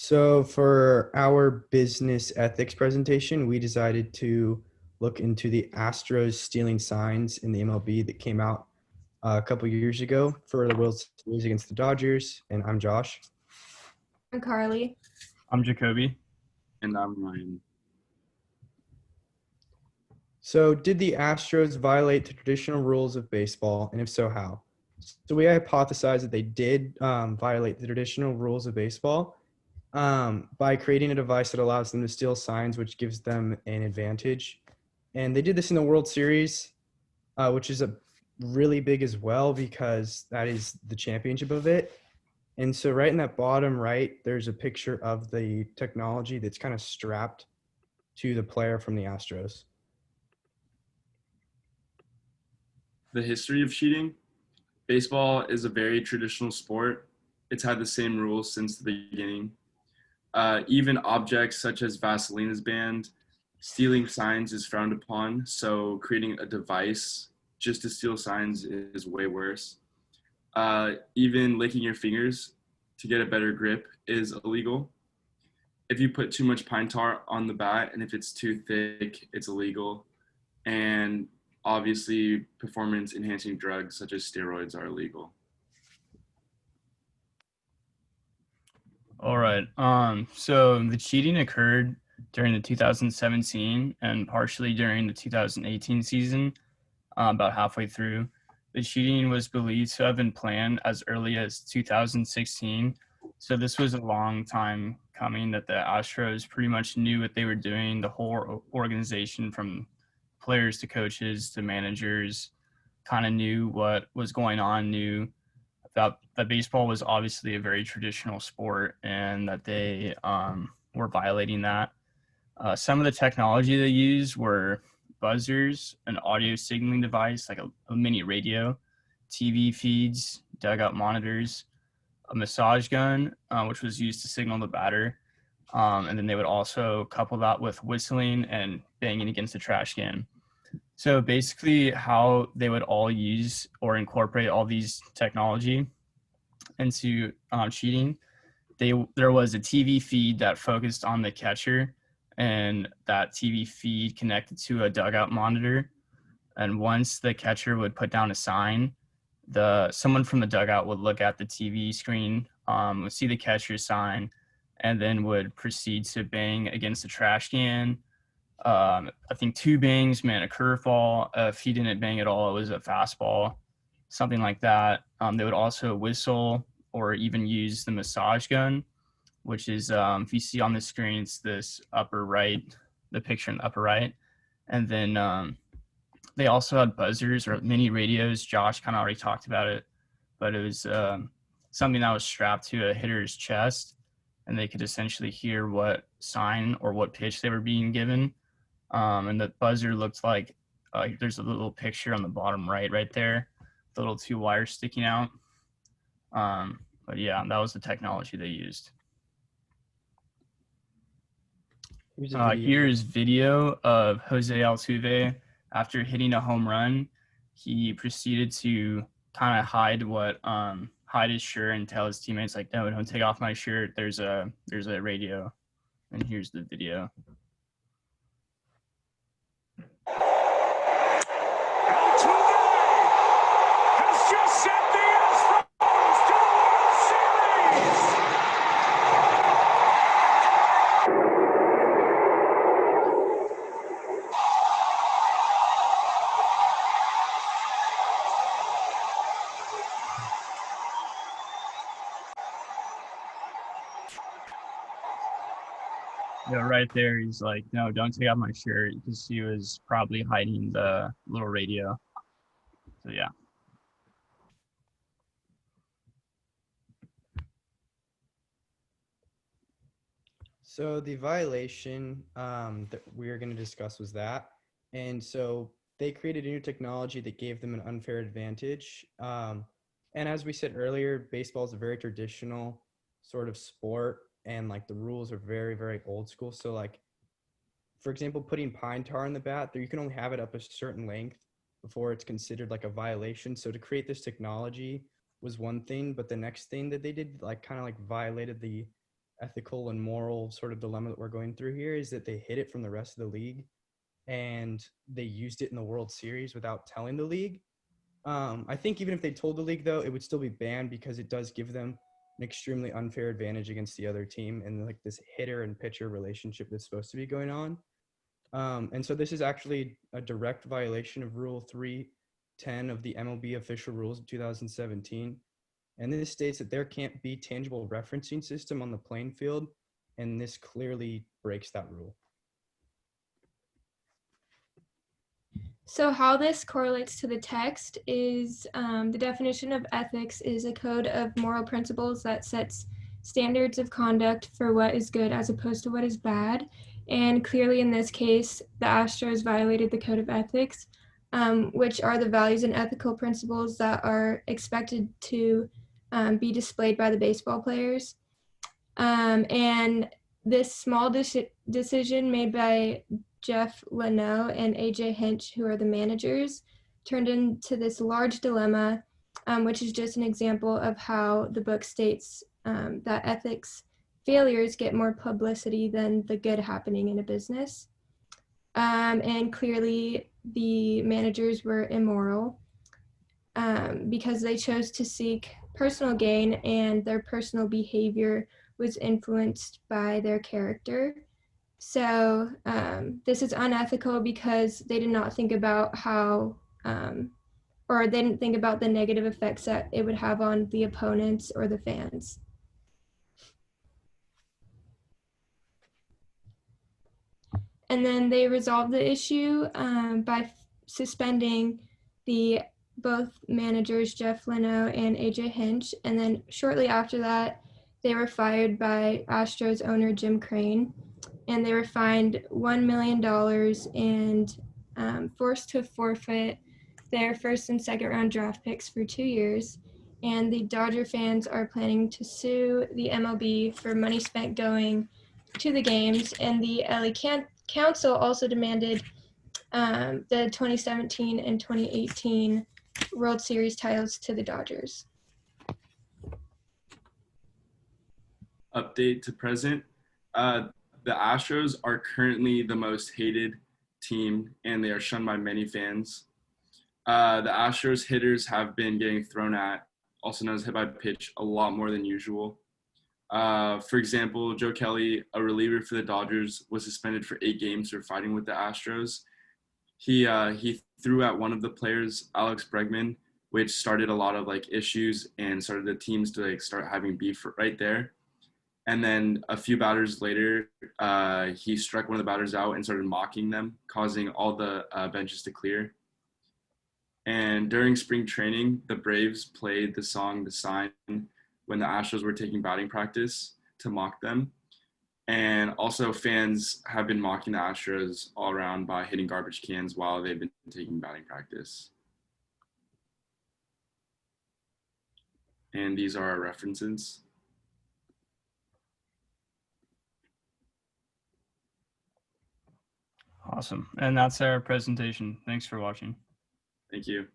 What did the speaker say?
So for our business ethics presentation, we decided to look into the Astros stealing signs in the MLB that came out a couple years ago for the World Series against the Dodgers. And I'm Josh. I'm Carly. I'm Jacoby. And I'm Ryan. So did the Astros violate the traditional rules of baseball? And if so, how? So we hypothesized that they did violate the traditional rules of baseball by creating a device that allows them to steal signs, which gives them an advantage. And they did this in the World Series, which is a really big as well because that is the championship of it. And so right in that bottom right, there's a picture of the technology that's kind of strapped to the player from the Astros. The history of cheating. Baseball is a very traditional sport. It's had the same rules since the beginning. Even objects such as Vaseline is banned. Stealing signs is frowned upon, so creating a device just to steal signs is way worse. Even licking your fingers to get a better grip is illegal. If you put too much pine tar on the bat and if it's too thick, it's illegal. And obviously, performance enhancing drugs such as steroids are illegal. All right. So the cheating occurred during the 2017 and partially during the 2018 season, about halfway through. The cheating was believed to have been planned as early as 2016. So this was a long time coming that the Astros pretty much knew what they were doing. The whole organization, from players to coaches to managers, kind of knew what was going on, knew that baseball was obviously a very traditional sport and that they were violating that. Some of the technology they used were buzzers, an audio signaling device like a mini radio, TV feeds, dugout monitors, a massage gun, which was used to signal the batter. And then they would also couple that with whistling and banging against the trash can. So basically how they would all use or incorporate all these technology into cheating, there was a TV feed that focused on the catcher, and that TV feed connected to a dugout monitor. And once the catcher would put down a sign, someone from the dugout would look at the TV screen, would see the catcher's sign, and then would proceed to bang against the trash can. I think 2 bangs meant a curveball. If he didn't bang at all, it was a fastball, something like that. They would also whistle or even use the massage gun, which is, if you see on the screen, it's this upper right, the picture in the upper right. And then they also had buzzers or mini radios. Josh kind of already talked about it, but it was something that was strapped to a hitter's chest, and they could essentially hear what sign or what pitch they were being given. And the buzzer looked like there's a little picture on the bottom right there, the little 2 wires sticking out. But yeah, that was the technology they used. Here's video of Jose Altuve after hitting a home run. He proceeded to kind of hide his shirt and tell his teammates, like, no, don't take off my shirt. There's a radio. And here's the video. Yeah, right there, he's like, no, don't take off my shirt, because he was probably hiding the little radio. So yeah. So the violation that we're going to discuss was that. And so they created a new technology that gave them an unfair advantage. And as we said earlier, baseball is a very traditional sort of sport, and like the rules are very, very old school. So like, for example, putting pine tar in the bat, there you can only have it up a certain length before it's considered like a violation. So to create this technology was one thing, but the next thing that they did like kind of like violated the ethical and moral sort of dilemma that we're going through here is that they hid it from the rest of the league, and they used it in the World Series without telling the league. I think even if they told the league, though, it would still be banned because it does give them an extremely unfair advantage against the other team and like this hitter and pitcher relationship that's supposed to be going on. And so this is actually a direct violation of Rule 310 of the MLB official rules of 2017. And this states that there can't be tangible referencing system on the playing field, and this clearly breaks that rule. So how this correlates to the text is the definition of ethics is a code of moral principles that sets standards of conduct for what is good as opposed to what is bad. And clearly in this case, the Astros violated the code of ethics, which are the values and ethical principles that are expected to be displayed by the baseball players. And this small decision made by Jeff Leno and AJ Hinch, who are the managers, turned into this large dilemma, which is just an example of how the book states that ethics failures get more publicity than the good happening in a business. And clearly the managers were immoral because they chose to seek personal gain, and their personal behavior was influenced by their character. So this is unethical because they did not think about how, or they didn't think about the negative effects that it would have on the opponents or the fans. And then they resolved the issue by suspending both managers, Jeff Leno and AJ Hinch. And then shortly after that, they were fired by Astros owner Jim Crane, and they were fined $1 million and forced to forfeit their first and second round draft picks for 2 years. And the Dodger fans are planning to sue the MLB for money spent going to the games. And the LA Council also demanded the 2017 and 2018 World Series titles to the Dodgers. Update to present. The Astros are currently the most hated team, and they are shunned by many fans. The Astros hitters have been getting thrown at, also known as hit by pitch, a lot more than usual. For example, Joe Kelly, a reliever for the Dodgers, was suspended for 8 games for fighting with the Astros. He threw at one of the players, Alex Bregman, which started a lot of like issues and started the teams to like start having beef right there. And then a few batters later, he struck one of the batters out and started mocking them, causing all the benches to clear. And during spring training, the Braves played the song "The Sign" when the Astros were taking batting practice to mock them. And also fans have been mocking the Astros all around by hitting garbage cans while they've been taking batting practice. And these are our references. Awesome. And that's our presentation. Thanks for watching. Thank you.